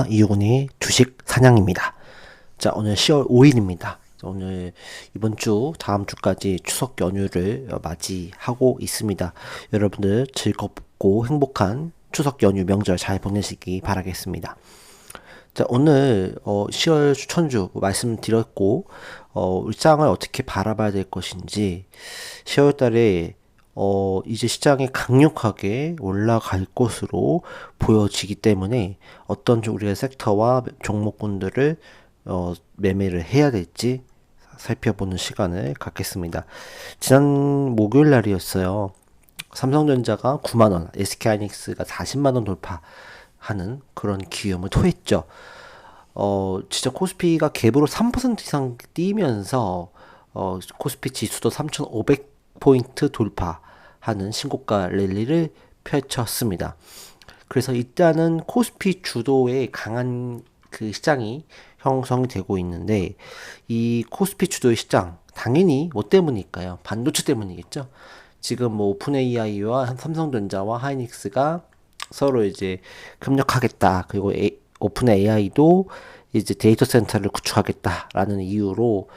이유근의 주식 사냥입니다. 자, 오늘 10월 5일입니다. 오늘 이번 주, 다음 주까지 추석 연휴를 맞이하고 있습니다. 여러분들 즐겁고 행복한 추석 연휴 명절 잘 보내시기 바라겠습니다. 자, 오늘 10월 추천주 말씀드렸고 시장을 어떻게 바라봐야 될 것인지 10월 달에 이제 시장이 강력하게 올라갈 것으로 보여지기 때문에 어떤 우리의 섹터와 종목군들을 매매를 해야 될지 살펴보는 시간을 갖겠습니다. 지난 목요일 날이었어요. 삼성전자가 9만 원, SK하이닉스가 40만 원 돌파하는 그런 기염을 토했죠. 진짜 코스피가 갭으로 3% 이상 뛰면서 코스피 지수도 3,500포인트 돌파하는 신고가 랠리를 펼쳤습니다. 그래서 일단은 코스피 주도의 강한 그 시장이 형성이 되고 있는데 이 코스피 주도의 시장 당연히 뭐 때문일까요? 반도체 때문이겠죠. 지금 뭐 오픈 AI와 삼성전자와 하이닉스가 서로 이제 협력하겠다. 그리고 오픈 AI도 이제 데이터 센터를 구축하겠다라는 이유로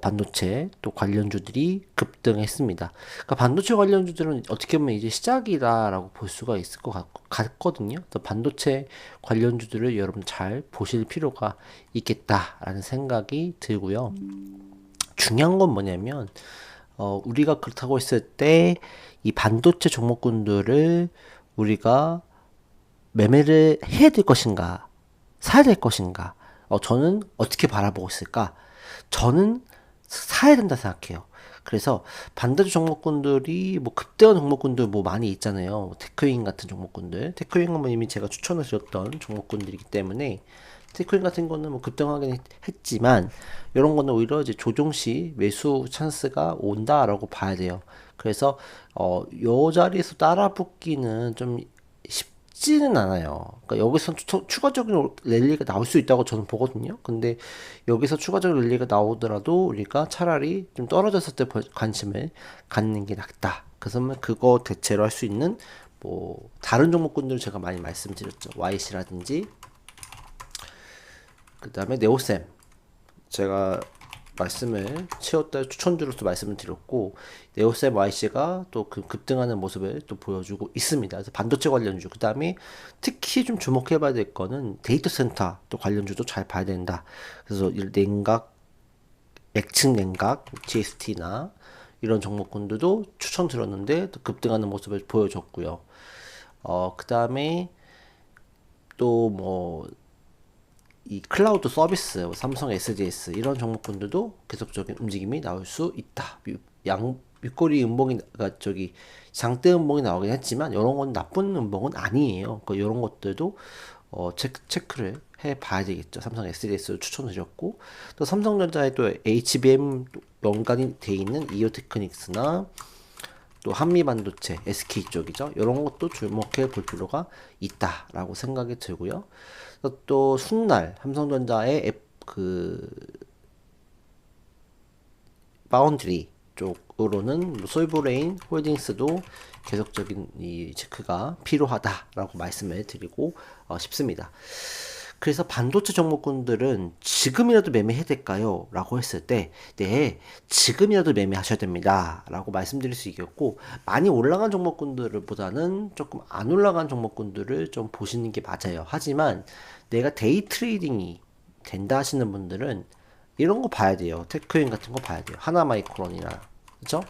반도체 또 관련주들이 급등했습니다. 그러니까 반도체 관련주들은 어떻게 보면 이제 시작이다라고 볼 수가 있을 것 같거든요. 반도체 관련주들을 여러분 잘 보실 필요가 있겠다라는 생각이 들고요. 중요한 건 뭐냐면 우리가 그렇다고 했을 때 이 반도체 종목군들을 우리가 매매를 해야 될 것인가, 사야 될 것인가, 저는 어떻게 바라보고 있을까? 저는 사야 된다 생각해요. 그래서 반도체 종목군들이 뭐 급등한 종목군들 뭐 많이 있잖아요. 테크윈 같은 종목군들. 테크윈은 뭐 이미 제가 추천을 드렸던 종목군들이기 때문에 테크윈 같은 거는 뭐 급등하긴 했지만 이런 거는 오히려 이제 조정 시 매수 찬스가 온다라고 봐야 돼요. 그래서 요 자리에서 따라붙기는 좀 쉽지는 않아요. 그러니까 여기서 추가적인 랠리가 나올 수 있다고 저는 보거든요. 근데 여기서 추가적인 랠리가 나오더라도 우리가 차라리 좀 떨어졌을 때 관심을 갖는 게 낫다. 그래서 그거 대체로 할 수 있는 뭐 다른 종목군들 제가 많이 말씀드렸죠. YC라든지 그 다음에 네오셈 제가 말씀을 채웠다 추천주로서 말씀을 드렸고 네오셈 YC가 또 그 급등하는 모습을 또 보여주고 있습니다. 그래서 반도체 관련주 그 다음에 특히 좀 주목해봐야 될 거는 데이터 센터 또 관련주도 잘 봐야 된다. 그래서 냉각, 액층 냉각, GST나 이런 종목군들도 추천드렸는데 또 급등하는 모습을 보여줬고요. 그 다음에 또뭐 이 클라우드 서비스, 삼성 SDS 이런 종목군들도 계속적인 움직임이 나올 수 있다. 윗꼬리 음봉이 저기 장대 음봉이 나오긴 했지만 이런 건 나쁜 음봉은 아니에요. 그러니까 이런 것들도 체크를 해 봐야 되겠죠. 삼성 SDS 추천드렸고 또 삼성전자에 또 HBM 연관이 돼 있는 이오테크닉스나 또 한미반도체, SK 쪽이죠. 이런 것도 주목해 볼 필요가 있다라고 생각이 들고요. 또 순날 삼성전자의 그 바운드리 쪽으로는 솔브레인 홀딩스도 계속적인 이 체크가 필요하다라고 말씀을 드리고 싶습니다. 그래서 반도체 종목군들은 지금이라도 매매해야 될까요? 라고 했을 때, 네, 지금이라도 매매하셔야 됩니다. 라고 말씀드릴 수 있겠고, 많이 올라간 종목군들보다는 조금 안 올라간 종목군들을 좀 보시는 게 맞아요. 하지만 내가 데이 트레이딩이 된다 하시는 분들은 이런 거 봐야 돼요. 테크윈 같은 거 봐야 돼요. 하나마이크론이나, 그죠?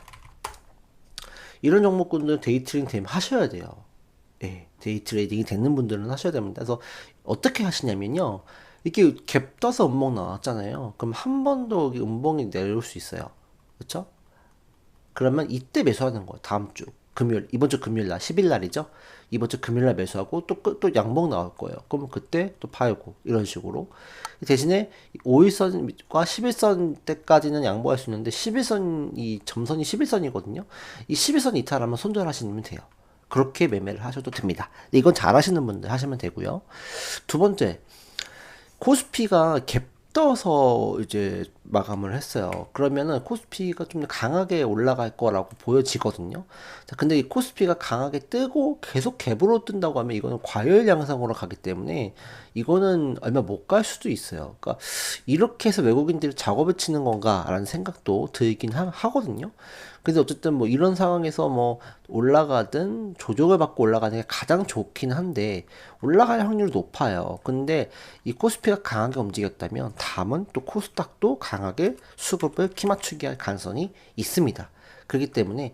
이런 종목군들 데이 트레이딩 되면 하셔야 돼요. 예, 데이 트레이딩이 되는 분들은 하셔야 됩니다. 그래서 어떻게 하시냐면요. 이렇게 갭 떠서 음봉 나왔잖아요. 그럼 한 번 더 음봉이 내려올 수 있어요. 그렇죠? 그러면 이때 매수하는 거예요. 다음 주 금요일, 이번 주 금요일 날 10일 날이죠. 이번 주 금요일 날 매수하고 또 양봉 나올 거예요. 그러면 그때 또 팔고 이런 식으로. 대신에 5일선과 11선 때까지는 양보할 수 있는데 11선 이 점선이 11선이거든요. 이 11선 이탈하면 손절하시면 돼요. 그렇게 매매를 하셔도 됩니다. 이건 잘 하시는 분들 하시면 되고요. 두 번째, 코스피가 갭 떠서 이제 마감을 했어요. 그러면은 코스피가 좀 강하게 올라갈 거라고 보여지거든요. 자, 근데 이 코스피가 강하게 뜨고 계속 갭으로 뜬다고 하면 이거는 과열 양상으로 가기 때문에 이거는 얼마 못 갈 수도 있어요. 그러니까 이렇게 해서 외국인들이 작업을 치는 건가라는 생각도 들긴 하거든요. 근데 어쨌든 뭐 이런 상황에서 뭐 올라가든 조정을 받고 올라가는 게 가장 좋긴 한데 올라갈 확률이 높아요. 근데 이 코스피가 강하게 움직였다면 다음은 또 코스닥도 강하게 수급을 키맞추게 할 가능성이 있습니다. 그렇기 때문에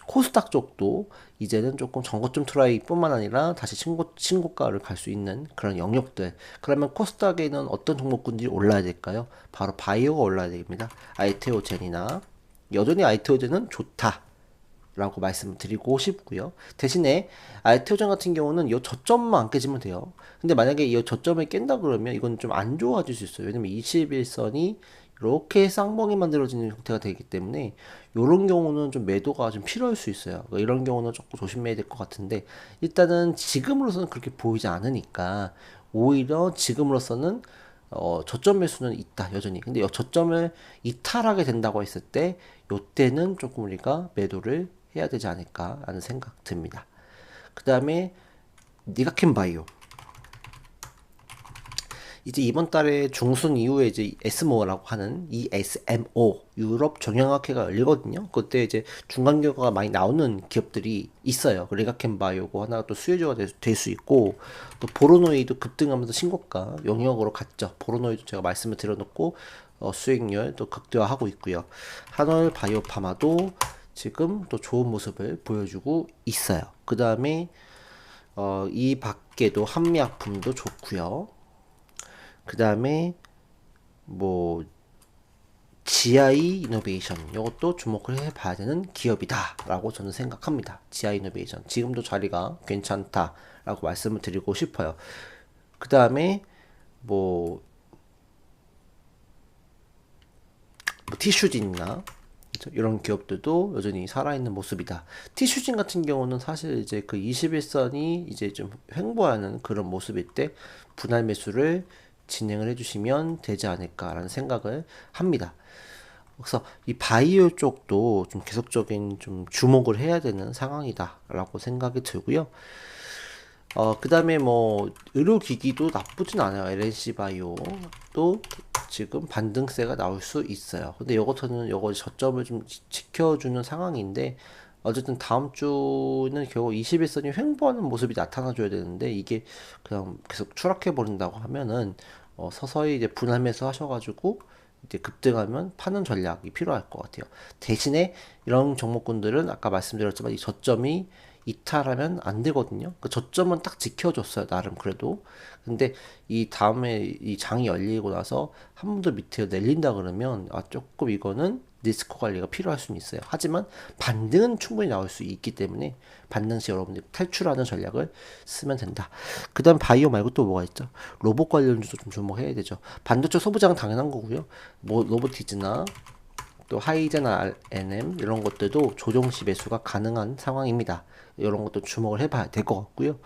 코스닥 쪽도 이제는 조금 전고점 트라이뿐만 아니라 다시 신고가를 갈 수 있는 그런 영역들. 그러면 코스닥에는 어떤 종목군들이 올라야 될까요? 바로 바이오가 올라야 됩니다. 아이테오젠이나 여전히 아이테오젠은 좋다. 라고 말씀드리고 싶고요. 대신에 알테오젠 같은 경우는 이 저점만 안 깨지면 돼요. 근데 만약에 이 저점을 깬다 그러면 이건 좀 안 좋아질 수 있어요. 왜냐면 21선이 이렇게 쌍봉이 만들어지는 형태가 되기 때문에 이런 경우는 좀 매도가 좀 필요할 수 있어요. 그러니까 이런 경우는 조금 조심해야 될 것 같은데 일단은 지금으로서는 그렇게 보이지 않으니까 오히려 지금으로서는 저점 매수는 있다 여전히. 근데 이 저점을 이탈하게 된다고 했을 때 요때는 조금 우리가 매도를 해야 되지 않을까라는 생각 듭니다. 그 다음에 니가켄 바이오. 이제 이번 달에 중순 이후에 이제 에스모라고 하는 ESMO 유럽 정형학회가 열리거든요. 그때 이제 중간 결과가 많이 나오는 기업들이 있어요. 리가켄 바이오고 하나가 또 수혜주가 될 수 있고 또 보로노이도 급등하면서 신고가 영역으로 갔죠. 보로노이도 제가 말씀을 드려놓고 수익률 또 극대화하고 있고요. 한올 바이오파마도 지금 또 좋은 모습을 보여주고 있어요. 그 다음에 이 밖에도 한미약품도 좋고요. 그 다음에 뭐 GI 이노베이션 이것도 주목을 해봐야 되는 기업이다 라고 저는 생각합니다. GI 이노베이션 지금도 자리가 괜찮다 라고 말씀을 드리고 싶어요. 그 다음에 뭐 티슈진이나 이런 기업들도 여전히 살아있는 모습이다. 티슈진 같은 경우는 사실 이제 그 21선이 이제 좀 횡보하는 그런 모습일 때 분할 매수를 진행을 해주시면 되지 않을까라는 생각을 합니다. 그래서 이 바이오 쪽도 좀 계속적인 좀 주목을 해야 되는 상황이다라고 생각이 들고요. 그 다음에 뭐 의료기기도 나쁘진 않아요. LNC 바이오도 지금 반등세가 나올 수 있어요. 근데 이것은 요거 저점을 좀 지켜주는 상황인데 어쨌든 다음 주는 결국 21선이 횡보하는 모습이 나타나줘야 되는데 이게 그냥 계속 추락해 버린다고 하면은 서서히 이제 분할 매수 하셔가지고 이제 급등하면 파는 전략이 필요할 것 같아요. 대신에 이런 종목군들은 아까 말씀드렸지만 이 저점이 이탈하면 안 되거든요. 그 저점은 딱 지켜줬어요. 나름 그래도. 근데 이 다음에 이 장이 열리고 나서 한 번 더 밑에 내린다 그러면 조금 이거는 리스크 관리가 필요할 수는 있어요. 하지만 반등은 충분히 나올 수 있기 때문에 반등 시 여러분들이 탈출하는 전략을 쓰면 된다. 그 다음 바이오 말고 또 뭐가 있죠? 로봇 관련주도 좀 주목해야 되죠. 반도체 소부장은 당연한 거고요. 뭐 로보티즈나 또 하이제나 NM 이런 것들도 조정시 매수가 가능한 상황입니다. 이런 것도 주목을 해봐야 될 것 같고요.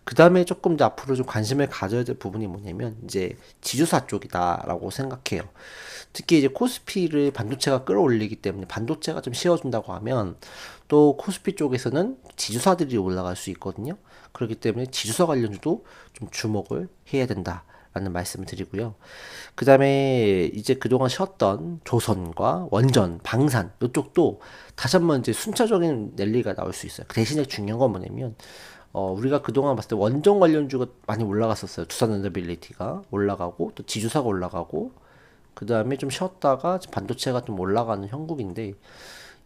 그 다음에 조금 더 앞으로 좀 관심을 가져야 될 부분이 뭐냐면 이제 지주사 쪽이다라고 생각해요. 특히 이제 코스피를 반도체가 끌어올리기 때문에 반도체가 좀 씌워준다고 하면 또 코스피 쪽에서는 지주사들이 올라갈 수 있거든요. 그렇기 때문에 지주사 관련주도 좀 주목을 해야 된다. 라는 말씀을 드리고요. 그 다음에 이제 그동안 쉬었던 조선과 원전, 방산 이쪽도 다시 한번 이제 순차적인 랠리가 나올 수 있어요. 그 대신에 중요한 건 뭐냐면 우리가 그동안 봤을 때 원전 관련주가 많이 올라갔었어요. 두산엔더빌리티가 올라가고 또 지주사가 올라가고 그 다음에 좀 쉬었다가 반도체가 좀 올라가는 형국인데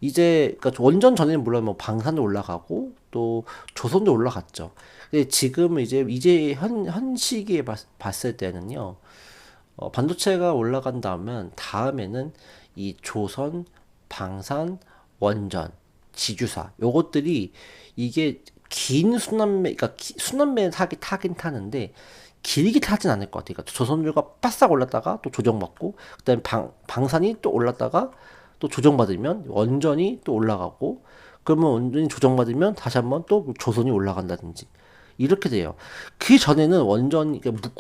이제 그러니까 원전 전에는 물론 뭐 방산도 올라가고 또 조선도 올라갔죠. 근데 지금 이제 현 시기에 봤을 때는요. 반도체가 올라간다면 다음에는 이 조선, 방산, 원전, 지주사 요것들이 이게 긴 순환매 그러니까 순환매 타긴 타는데 길게 타진 않을 것 같아요. 그러니까 조선주가 바싹 올랐다가 또 조정받고 그다음에 방산이 또 올랐다가 또 조정받으면 원전이 또 올라가고 그러면 원전이 조정받으면 다시 한번 또 조선이 올라간다든지 이렇게 돼요. 그 전에는 원전 그러니까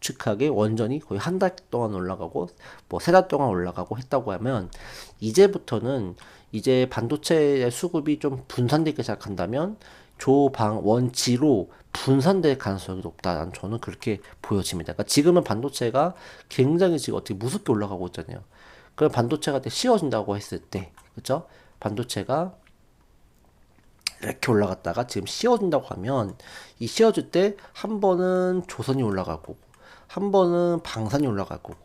묵직하게 원전이 거의 한 달 동안 올라가고 뭐 세 달 동안 올라가고 했다고 하면 이제부터는 이제 반도체 수급이 좀 분산되기 시작한다면 조방원지로 분산될 가능성이 높다는 저는 그렇게 보여집니다. 그러니까 지금은 반도체가 굉장히 지금 어떻게 무섭게 올라가고 있잖아요. 그럼 반도체가 씌워진다고 했을 때, 그렇죠? 반도체가 이렇게 올라갔다가 지금 씌워진다고 하면 이 씌워질 때 한 번은 조선이 올라갈 거고 한 번은 방산이 올라갈 거고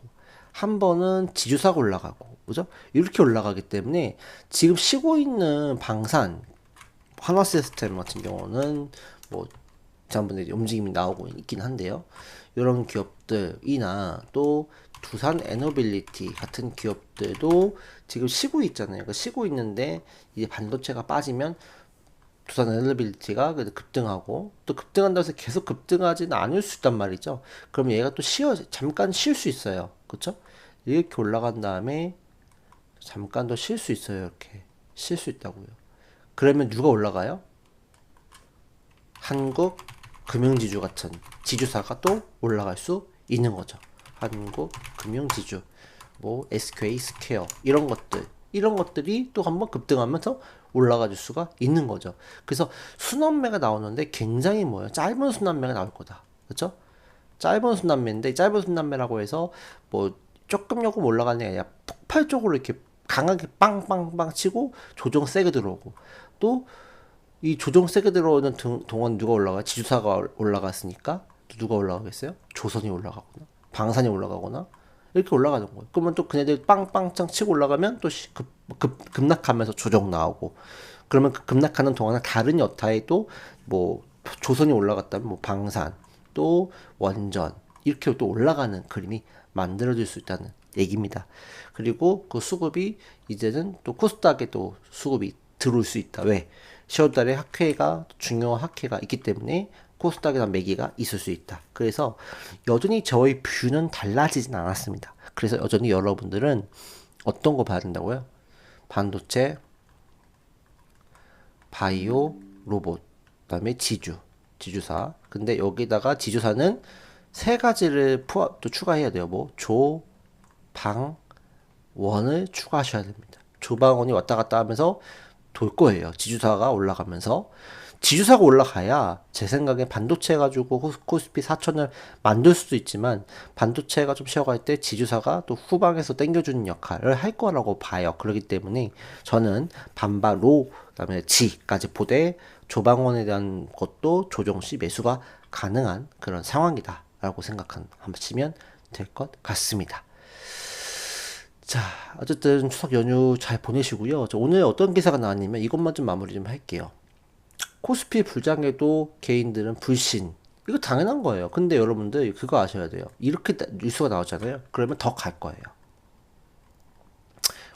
한 번은 지주사가 올라가고 그죠? 이렇게 올라가기 때문에 지금 쉬고 있는 방산 한화 시스템 같은 경우는 뭐 지난번에 움직임이 나오고 있긴 한데요. 이런 기업들이나 또 두산 에너빌리티 같은 기업들도 지금 쉬고 있잖아요. 그러니까 쉬고 있는데 이제 반도체가 빠지면 두산 에너빌리티가 급등하고 또 급등한다고 해서 계속 급등하지는 않을 수 있단 말이죠. 그럼 얘가 또 잠깐 쉴 수 있어요. 그렇죠? 이렇게 올라간 다음에 잠깐 더 쉴 수 있어요. 이렇게 쉴 수 있다고요. 그러면 누가 올라가요? 한국 금융지주 같은 지주사가 또 올라갈 수 있는 거죠. 한국 금융지주, 뭐 SK 스퀘어 이런 것들이 또 한번 급등하면서 올라가 줄 수가 있는 거죠. 그래서 순환매가 나오는데 굉장히 뭐예요? 짧은 순환매가 나올 거다. 그렇죠? 짧은 순환매인데 짧은 순환매라고 해서 뭐 조금 올라가는 게 아니라 폭발적으로 이렇게 강하게 빵빵빵 치고 조정 세게 들어오고 또 이 조정 세게 들어오는 동안 누가 올라가? 지주사가 올라갔으니까 또 누가 올라가겠어요? 조선이 올라가거나 방산이 올라가거나 이렇게 올라가는 거예요. 그러면 또 그네들 빵빵짱 치고 올라가면 또 급락하면서 조정 나오고 그러면 그 급락하는 동안에 다른 여타에 또 뭐 조선이 올라갔다면 뭐 방산 또 원전 이렇게 또 올라가는 그림이 만들어질 수 있다는 얘기입니다. 그리고 그 수급이 이제는 또 코스닥에 또 수급이 들어올 수 있다. 왜? 10월달에 학회가 중요한 학회가 있기 때문에 코스닥에 대한 매기가 있을 수 있다. 그래서 여전히 저의 뷰는 달라지진 않았습니다. 그래서 여전히 여러분들은 어떤 거 봐야 된다고요? 반도체, 바이오, 로봇, 그다음에 지주사. 근데 여기다가 지주사는 세 가지를 또 추가해야 돼요. 뭐 조, 방, 원을 추가하셔야 됩니다. 조방원이 왔다 갔다 하면서 돌 거예요. 지주사가 올라가면서. 지주사가 올라가야 제 생각에 반도체 가지고 코스피 4천을 만들 수도 있지만 반도체가 좀 쉬어갈 때 지주사가 또 후방에서 당겨주는 역할을 할 거라고 봐요. 그렇기 때문에 저는 반바 로 그다음에 지까지 보되 조방원에 대한 것도 조정시 매수가 가능한 그런 상황이다 라고 생각하시면 될 것 같습니다. 자, 어쨌든 추석 연휴 잘 보내시고요. 오늘 어떤 기사가 나왔냐면 이것만 좀 마무리 좀 할게요. 코스피 불장에도 개인들은 불신. 이거 당연한 거예요. 근데 여러분들 그거 아셔야 돼요. 이렇게 뉴스가 나오잖아요. 그러면 더 갈 거예요.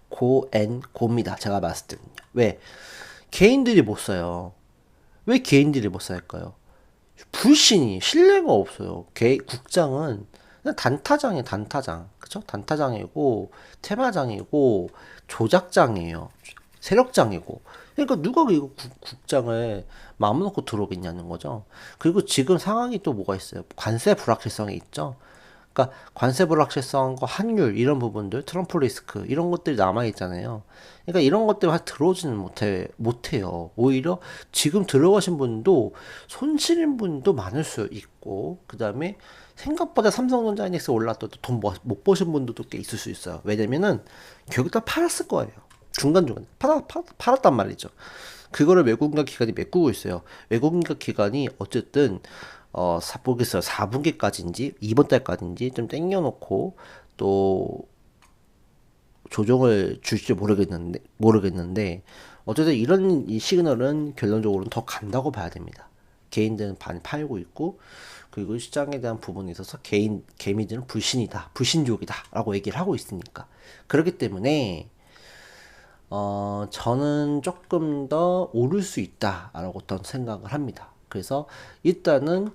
고입니다. 제가 봤을 때는요. 왜? 개인들이 못 사요. 왜 개인들이 못 살까요? 불신이 신뢰가 없어요. 국장은 그냥 단타장이에요. 단타장. 그쵸? 단타장이고 테마장이고 조작장이에요. 세력장이고. 그러니까 누가 이거 국장을 마음 놓고 들어오겠냐는 거죠. 그리고 지금 상황이 또 뭐가 있어요? 관세 불확실성이 있죠. 그러니까 관세 불확실성과 환율 이런 부분들, 트럼프 리스크 이런 것들이 남아 있잖아요. 그러니까 이런 것들 들어오지는 못해요. 오히려 지금 들어가신 분도 손실인 분도 많을 수 있고, 그 다음에 생각보다 삼성전자 인덱스 올랐더라도 돈 못 버신 분들도 꽤 있을 수 있어요. 왜냐면은 결국 다 팔았을 거예요. 중간중간 팔았단 말이죠. 그거를 외국인가 기관이 메꾸고 있어요. 외국인가 기관이 어쨌든 모르겠어요. 4분기까지인지 이번 달까지인지 좀 땡겨놓고 또 조정을 줄지 모르겠는데 어쨌든 이런 이 시그널은 결론적으로는 더 간다고 봐야 됩니다. 개인들은 많이 팔고 있고 그리고 시장에 대한 부분에 있어서 개미들은 불신족이다 라고 얘기를 하고 있으니까 그렇기 때문에 저는 조금 더 오를 수 있다라고 어떤 생각을 합니다. 그래서 일단은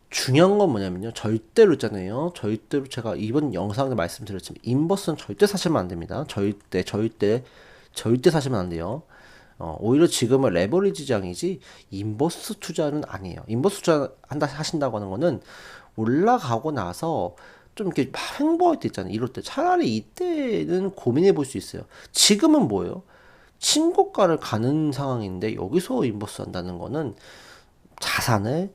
중요한 건 뭐냐면요. 절대로 있잖아요. 절대로 제가 이번 영상에 말씀드렸지만 인버스는 절대 사시면 안 됩니다. 절대 사시면 안 돼요. 오히려 지금은 레버리지장이지 인버스 투자는 아니에요. 인버스 투자 한다 하신다고 하는 거는 올라가고 나서 좀 이렇게 막 횡보할 때 있잖아요. 이럴 때 차라리 이때는 고민해 볼 수 있어요. 지금은 뭐예요? 신고가를 가는 상황인데 여기서 인버스 한다는 거는 자산을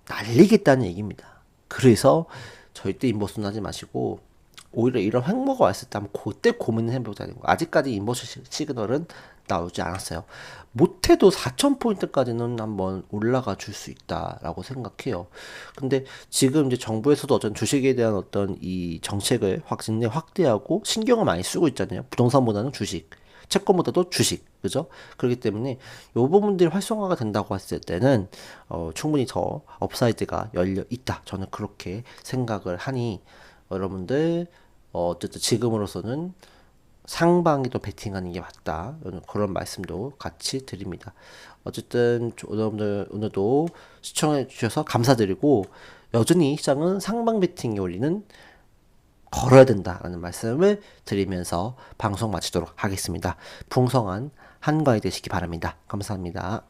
날리겠다는 얘기입니다. 그래서 절대 인버스는 하지 마시고 오히려 이런 횡보가 왔을 때 한번 그때 고민을 해보자는 거. 아직까지 인버스 시그널은 나오지 않았어요. 못해도 4,000포인트까지는 한번 올라가 줄 수 있다라고 생각해요. 근데 지금 이제 정부에서도 어떤 주식에 대한 어떤 이 정책을 확대하고 신경을 많이 쓰고 있잖아요. 부동산보다는 주식, 채권보다도 주식, 그죠? 그렇기 때문에 이 부분들이 활성화가 된다고 했을 때는 충분히 더 업사이드가 열려 있다. 저는 그렇게 생각을 하니 여러분들 어쨌든 지금으로서는 상방에 또 베팅하는 게 맞다. 그런 말씀도 같이 드립니다. 어쨌든 여러분들 오늘도 시청해 주셔서 감사드리고 여전히 시장은 상방 베팅의 원리는 걸어야 된다라는 말씀을 드리면서 방송 마치도록 하겠습니다. 풍성한 한가위 되시기 바랍니다. 감사합니다.